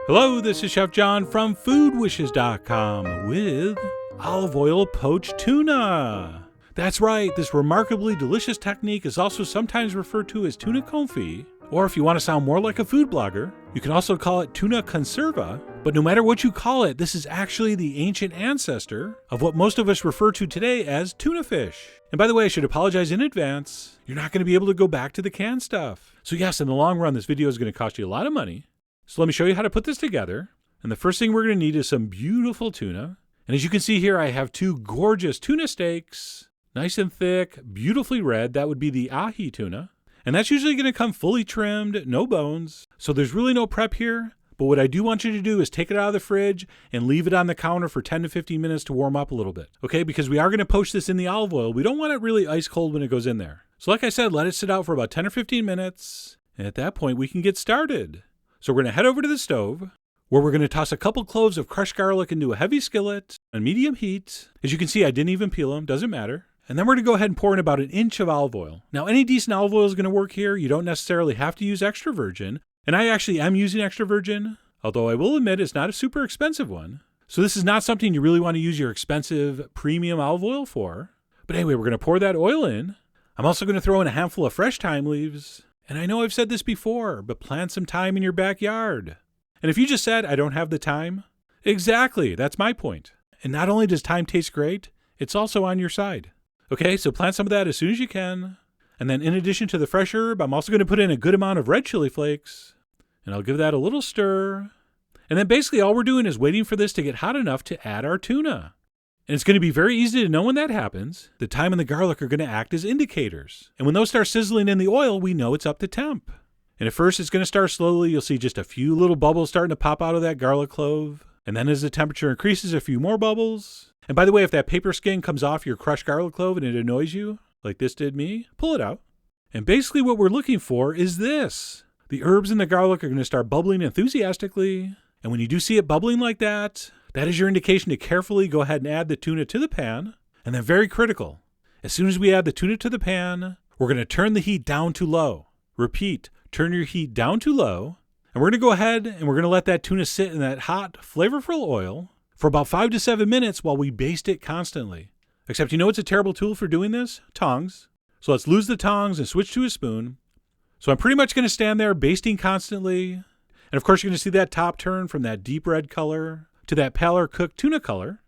Hello, this is Chef John from foodwishes.com with olive oil poached tuna. That's right, this remarkably delicious technique is also sometimes referred to as tuna confit, or if you want to sound more like a food blogger, you can also call it Tuna Conserva. But no matter what you call it, this is actually the ancient ancestor of what most of us refer to today as tuna fish. And by the way, I should apologize in advance. You're not going to be able to go back to the canned stuff. So yes, in the long run, this video is going to cost you a lot of money. So let me show you how to put this together. And the first thing we're going to need is some beautiful tuna. And as you can see here, I have two gorgeous tuna steaks, nice and thick, beautifully red. That would be the ahi tuna. And that's usually going to come fully trimmed, no bones. So there's really no prep here. But what I do want you to do is take it out of the fridge and leave it on the counter for 10 to 15 minutes to warm up a little bit. Okay, because we are going to poach this in the olive oil. We don't want it really ice cold when it goes in there. So like I said, let it sit out for about 10 or 15 minutes. And at that point, we can get started. So we're going to head over to the stove, where we're going to toss a couple cloves of crushed garlic into a heavy skillet on medium heat. As you can see, I didn't even peel them, doesn't matter. And then we're going to go ahead and pour in about an inch of olive oil. Now, any decent olive oil is going to work here. You don't necessarily have to use extra virgin. And I actually am using extra virgin, although I will admit it's not a super expensive one. So this is not something you really want to use your expensive premium olive oil for. But anyway, we're going to pour that oil in. I'm also going to throw in a handful of fresh thyme leaves. And I know I've said this before, but plant some thyme in your backyard. And if you just said, I don't have the time, exactly, that's my point. And not only does thyme taste great, it's also on your side. Okay, so plant some of that as soon as you can. And then in addition to the fresh herb, I'm also going to put in a good amount of red chili flakes. And I'll give that a little stir. And then basically all we're doing is waiting for this to get hot enough to add our tuna. And it's going to be very easy to know when that happens. The thyme and the garlic are going to act as indicators. And when those start sizzling in the oil, we know it's up to temp. And at first it's going to start slowly. You'll see just a few little bubbles starting to pop out of that garlic clove. And then as the temperature increases, a few more bubbles. And by the way, if that paper skin comes off your crushed garlic clove and it annoys you, like this did me, pull it out. And basically what we're looking for is this. The herbs and the garlic are going to start bubbling enthusiastically. And when you do see it bubbling like that, that is your indication to carefully go ahead and add the tuna to the pan. And then very critical, as soon as we add the tuna to the pan, we're going to turn the heat down to low. Repeat, turn your heat down to low. And we're going to go ahead and we're going to let that tuna sit in that hot, flavorful oil for about 5 to 7 minutes while we baste it constantly. Except you know what's a terrible tool for doing this? Tongs. So let's lose the tongs and switch to a spoon. So I'm pretty much going to stand there basting constantly. And of course, you're going to see that top turn from that deep red color to that paler cooked tuna color.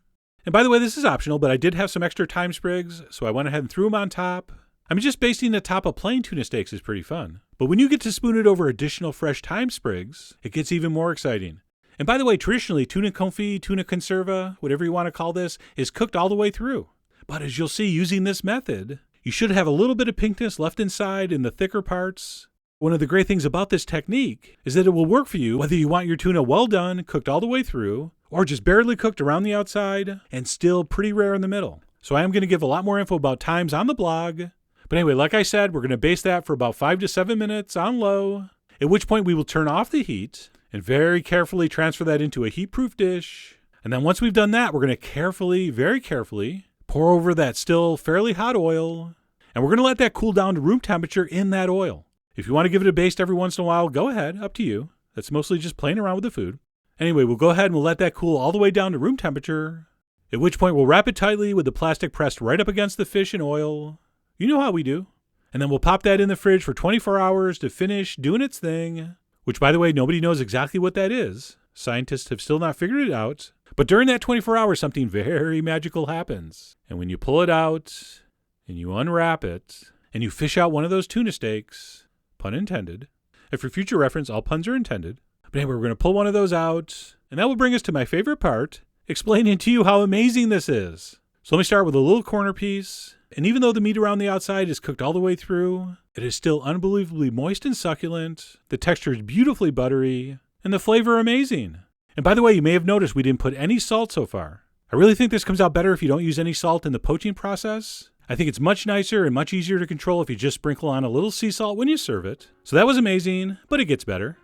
And by the way, this is optional, but I did have some extra thyme sprigs, so I went ahead and threw them on top. I mean, just basting the top of plain tuna steaks is pretty fun. But when you get to spoon it over additional fresh thyme sprigs, it gets even more exciting. And by the way, traditionally, tuna confit, tuna conserva, whatever you want to call this, is cooked all the way through. But as you'll see, using this method, you should have a little bit of pinkness left inside in the thicker parts. One of the great things about this technique is that it will work for you whether you want your tuna well done, cooked all the way through, or just barely cooked around the outside and still pretty rare in the middle. So I am going to give a lot more info about times on the blog. But anyway, like I said, we're going to baste that for about 5 to 7 minutes on low, at which point we will turn off the heat and very carefully transfer that into a heat-proof dish. And then once we've done that, we're going to carefully, very carefully, pour over that still fairly hot oil. And we're going to let that cool down to room temperature in that oil. If you want to give it a baste every once in a while, go ahead, up to you. That's mostly just playing around with the food. Anyway, we'll go ahead and we'll let that cool all the way down to room temperature, at which point we'll wrap it tightly with the plastic pressed right up against the fish and oil. You know how we do. And then we'll pop that in the fridge for 24 hours to finish doing its thing, which by the way, nobody knows exactly what that is. Scientists have still not figured it out. But during that 24 hours, something very magical happens. And when you pull it out and you unwrap it and you fish out one of those tuna steaks, pun intended. And for future reference, all puns are intended. But anyway, we're going to pull one of those out, and that will bring us to my favorite part, explaining to you how amazing this is. So let me start with a little corner piece. And even though the meat around the outside is cooked all the way through, it is still unbelievably moist and succulent. The texture is beautifully buttery, and the flavor amazing. And by the way, you may have noticed we didn't put any salt so far. I really think this comes out better if you don't use any salt in the poaching process. I think it's much nicer and much easier to control if you just sprinkle on a little sea salt when you serve it. So that was amazing, but it gets better.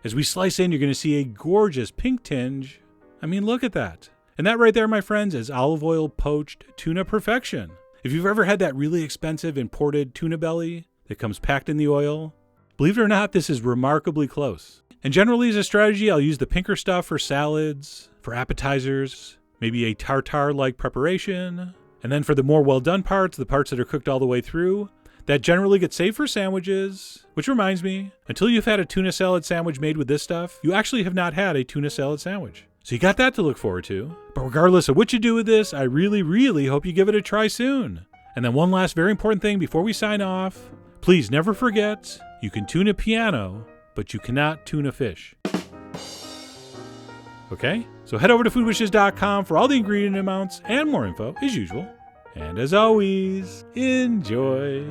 As we slice in, you're going to see a gorgeous pink tinge. I mean, look at that. And that right there, my friends, is olive oil poached tuna perfection. If you've ever had that really expensive imported tuna belly that comes packed in the oil, believe it or not, this is remarkably close. And generally as a strategy, I'll use the pinker stuff for salads, for appetizers, maybe a tartare-like preparation. And then for the more well-done parts, the parts that are cooked all the way through, that generally get saved for sandwiches. Which reminds me, until you've had a tuna salad sandwich made with this stuff, you actually have not had a tuna salad sandwich. So you got that to look forward to. But regardless of what you do with this, I really, really hope you give it a try soon. And then one last very important thing before we sign off, please never forget, you can tune a piano, but you cannot tune a fish. Okay? So head over to foodwishes.com for all the ingredient amounts and more info, as usual. And as always, enjoy.